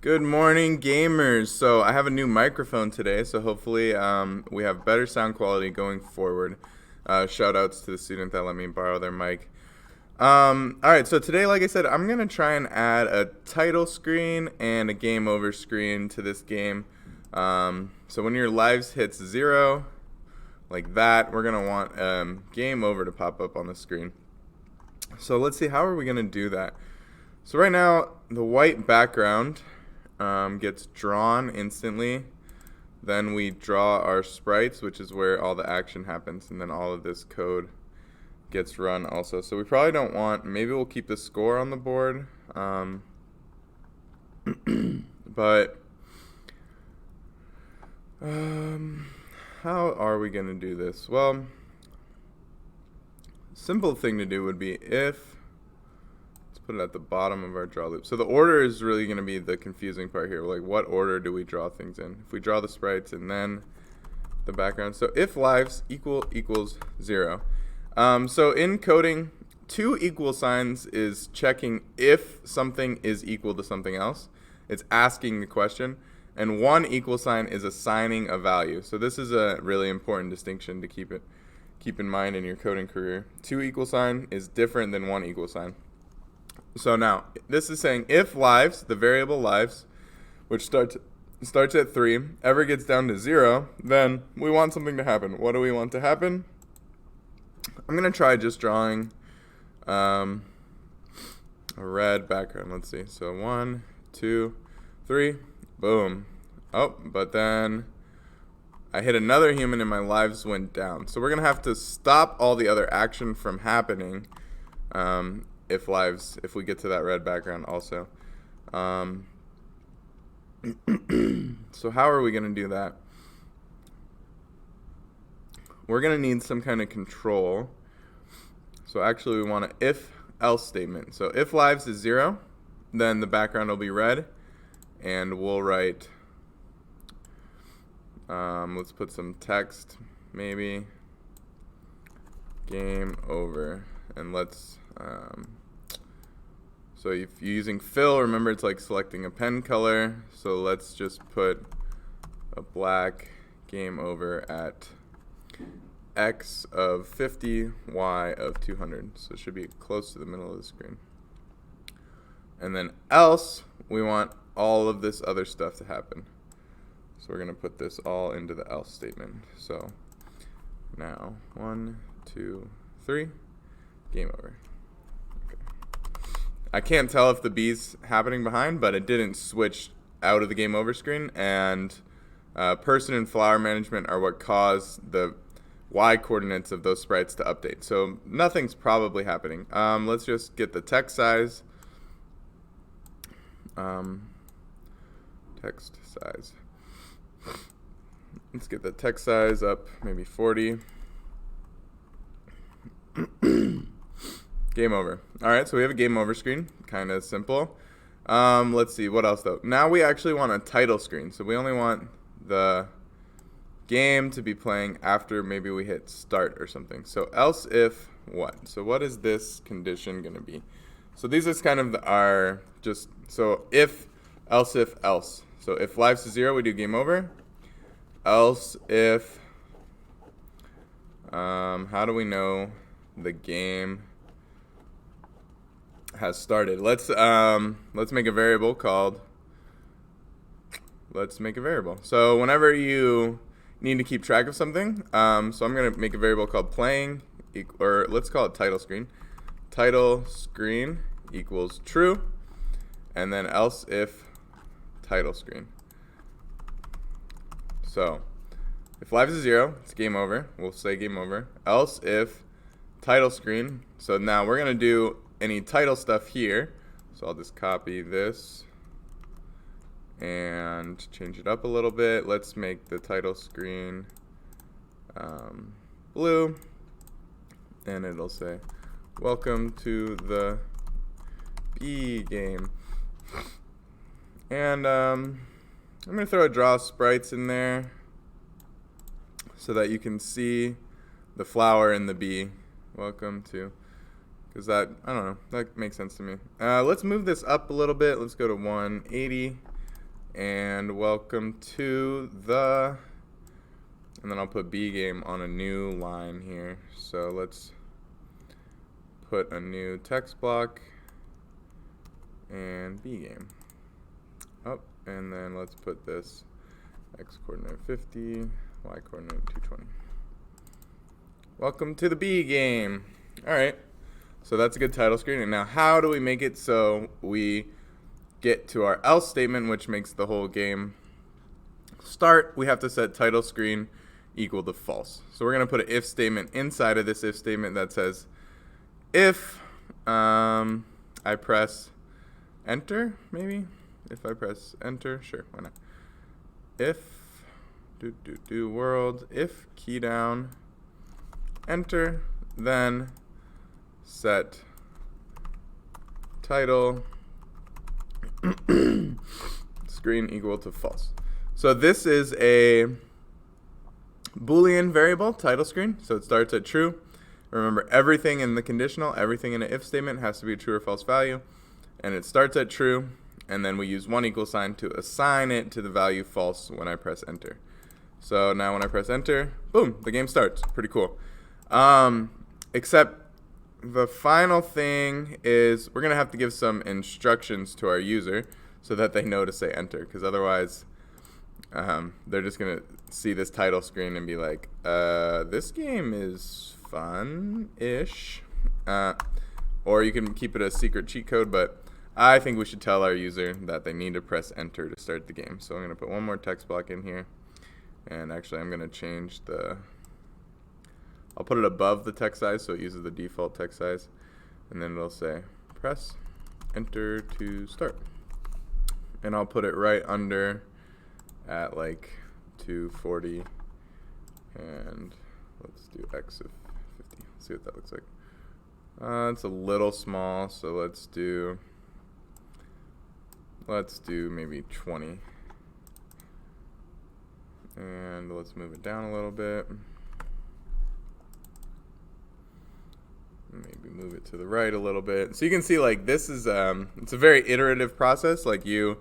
Good morning, gamers. So I have a new microphone today, so hopefully we have better sound quality going forward. Shout outs to the student that let me borrow their mic. All right, so today, like I said, I'm going to try and add a title screen and a game over screen to this game. So when your lives hits 0, like that, we're going to want game over to pop up on the screen. So let's see, how are we going to do that? So right now, the white background gets drawn instantly. Then we draw our sprites, which is where all the action happens, and then all of this code gets run also. So we probably don't want, maybe we'll keep the score on the board, but how are we going to do this? Well, simple thing to do would be if, let's put it at the bottom of our draw loop. So the order is really going to be the confusing part here. Like, what order do we draw things in? If we draw the sprites and then the background. So if lives equals 0. So in coding, 2 equal signs is checking if something is equal to something else. It's asking the question. And 1 equal sign is assigning a value. So this is a really important distinction to keep in mind in your coding career. 2 equal sign is different than 1 equal sign. So now, this is saying if lives, the variable lives, which starts at 3, ever gets down to 0, then we want something to happen. What do we want to happen? I'm going to try just drawing a red background. Let's see. So 1, 2, 3, boom. Oh, but then I hit another human and my lives went down. So we're going to have to stop all the other action from happening if we get to that red background also. So how are we going to do that? We're going to need some kind of control. So actually we want an if-else statement. So if lives is 0, then the background will be red, and we'll write, let's put some text, maybe, game over, and let's, so if you're using fill, remember it's like selecting a pen color, so let's just put a black game over at x of 50, y of 200. So it should be close to the middle of the screen. And then else, we want all of this other stuff to happen. So we're going to put this all into the else statement. So now 1, 2, 3, game over. I can't tell if the B's happening behind, but it didn't switch out of the game over screen, and person and flower management are what caused the Y coordinates of those sprites to update. So nothing's probably happening. Let's just get the text size. Text size. Let's get the text size up, maybe 40. Game over. All right, so we have a game over screen. Kind of simple. Let's see, what else though? Now we actually want a title screen. So we only want the game to be playing after maybe we hit start or something. So else if what? So what is this condition going to be? So these is kind of our just, so if, else if, else. So if lives is 0, we do game over. Else if, how do we know the game has started? Let's make a variable called, So whenever you need to keep track of something, so I'm going to make a variable called playing, or let's call it title screen. Title screen equals true, and then else if title screen. So if lives is 0, it's game over. We'll say game over. Else if title screen. So now we're going to do any title stuff here. So I'll just copy this and change it up a little bit. Let's make the title screen blue, and it'll say welcome to the B game. And I'm going to throw a draw sprites in there so that you can see the flower and the bee. Welcome to, because that, I don't know, that makes sense to me. Let's move this up a little bit. Let's go to 180. and welcome to the, and then I'll put B game on a new line here. So let's put a new text block and B game up, and then let's put this x coordinate 50, y coordinate 220. Welcome to the B game. All right, so that's a good title screen. And now how do we make it so we get to our else statement, which makes the whole game start? We have to set title screen equal to false. So we're going to put an if statement inside of this if statement that says if I press enter, maybe? If I press enter, sure, why not? If world, if key down, enter, then set title screen equal to false. So this is a Boolean variable, title screen, so it starts at true. Remember, everything in the conditional, everything in an if statement has to be a true or false value, and it starts at true, and then we use one equal sign to assign it to the value false when I press enter. So now when I press enter, boom, the game starts. Pretty cool. Except the final thing is we're going to have to give some instructions to our user so that they know to say enter, because otherwise they're just going to see this title screen and be like, this game is fun-ish. Or you can keep it a secret cheat code, but I think we should tell our user that they need to press enter to start the game. So I'm going to put one more text block in here. And actually, I'm going to change I'll put it above the text size so it uses the default text size. And then it'll say, press enter to start. And I'll put it right under at like 240. And let's do x of 50. Let's see what that looks like. It's a little small, so let's do maybe 20. And let's move it down a little bit. Maybe move it to the right a little bit. So you can see, like, this is it's a very iterative process. Like you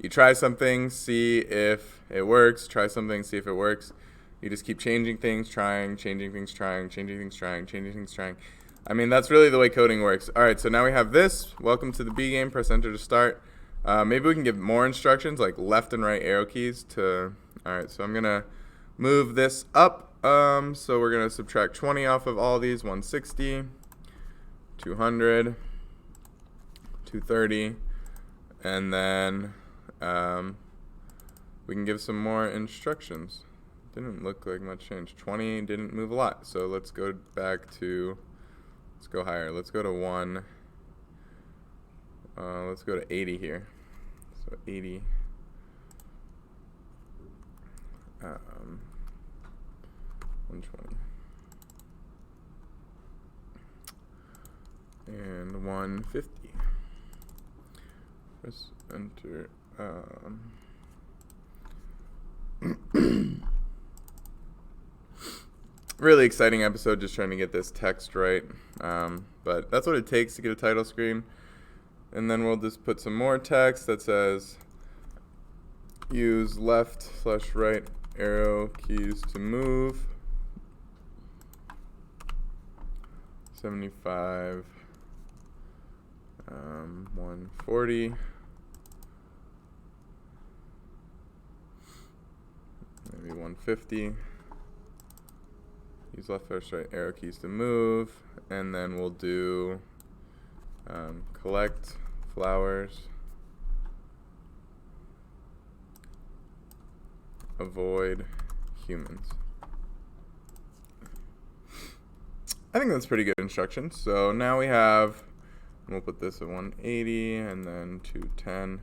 try something, see if it works, try something, see if it works. You just keep changing things, trying, changing things, trying, changing things, trying, changing things, trying. I mean, that's really the way coding works. All right, so now we have this. Welcome to the B game. Press enter to start. Maybe we can give more instructions, like left and right arrow keys to. All right, so I'm going to move this up. So we're going to subtract 20 off of all these, 160, 200, 230, and then we can give some more instructions. Didn't look like much change. 20 didn't move a lot, so let's go back to, let's go higher. Let's go to 1. Let's go to 80 here. So 80. 120 and 150. Press enter. Really exciting episode, just trying to get this text right. But that's what it takes to get a title screen. And then we'll just put some more text that says use left/right arrow keys to move. 75, 140, maybe 150. Use left/right arrow keys to move, and then we'll do collect flowers, avoid humans. I think that's pretty good instructions. So now we have, we'll put this at 180 and then 210.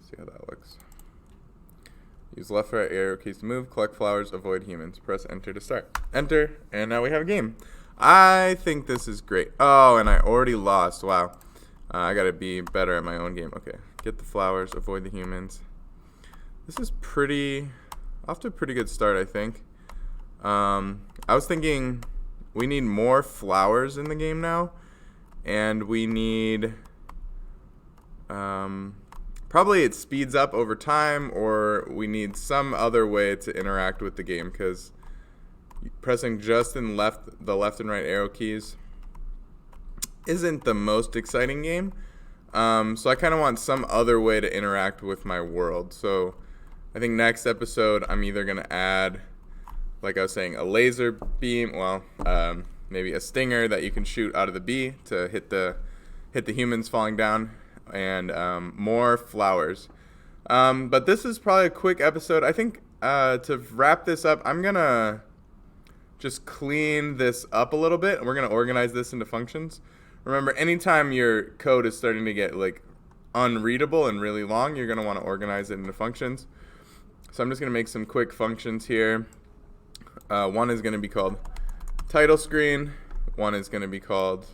See how that looks. Use left/right arrow keys to move, collect flowers, avoid humans. Press enter to start. Enter, and now we have a game. I think this is great. Oh, and I already lost. Wow. I gotta be better at my own game. Okay, get the flowers, avoid the humans. This is off to a pretty good start, I think. I was thinking we need more flowers in the game now, and we need Probably it speeds up over time, or we need some other way to interact with the game, because pressing just the left and right arrow keys isn't the most exciting game. So I kind of want some other way to interact with my world. So I think next episode I'm either going to add, like I was saying, a laser beam, maybe a stinger that you can shoot out of the bee to hit the humans falling down, and more flowers. But this is probably a quick episode. I think to wrap this up, I'm going to just clean this up a little bit. We're going to organize this into functions. Remember, anytime your code is starting to get like unreadable and really long, you're going to want to organize it into functions. So I'm just going to make some quick functions here. One is going to be called title screen. One is going to be called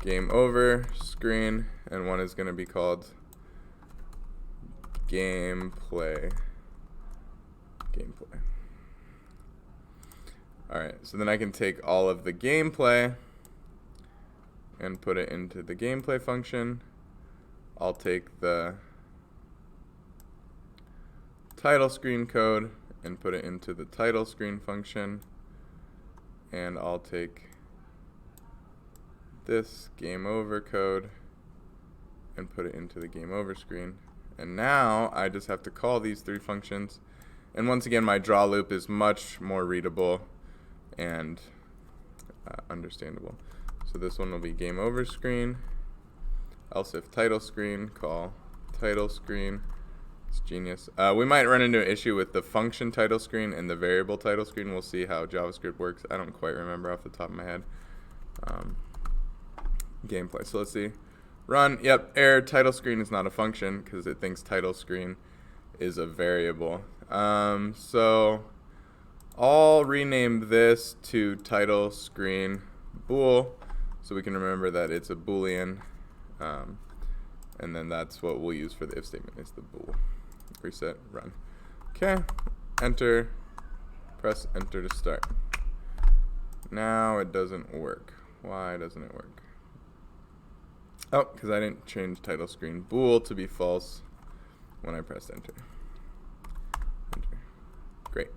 game over screen. And one is going to be called gameplay. Alright, so then I can take all of the gameplay and put it into the gameplay function. I'll take the title screen code and put it into the title screen function. And I'll take this game over code and put it into the game over screen. And now I just have to call these three functions. And once again, my draw loop is much more readable and understandable. So this one will be game over screen, else if title screen, call title screen. It's genius. We might run into an issue with the function title screen and the variable title screen. We'll see how JavaScript works. I don't quite remember off the top of my head. Gameplay. So let's see. Run. Yep, error. Title screen is not a function because it thinks title screen is a variable. So I'll rename this to title screen bool, so we can remember that it's a boolean, and then that's what we'll use for the if statement, is the bool. Reset, run. Okay, enter, press enter to start. Now it doesn't work. Why doesn't it work? Oh, because I didn't change title screen bool to be false when I pressed enter. Great.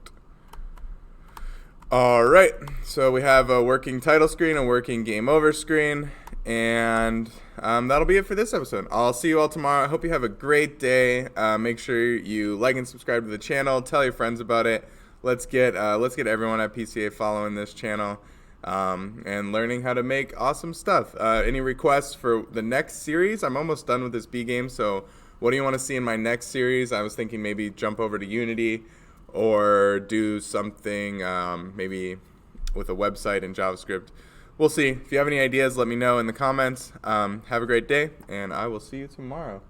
All right, so we have a working title screen, a working game over screen, and that'll be it for this episode. I'll see you all tomorrow. I hope you have a great day. Make sure you like and subscribe to the channel. Tell your friends about it. Let's get everyone at PCA following this channel and learning how to make awesome stuff. Any requests for the next series? I'm almost done with this B game, so what do you want to see in my next series? I was thinking maybe jump over to Unity, or do something maybe with a website in JavaScript. We'll see. If you have any ideas, let me know in the comments. Have a great day, and I will see you tomorrow.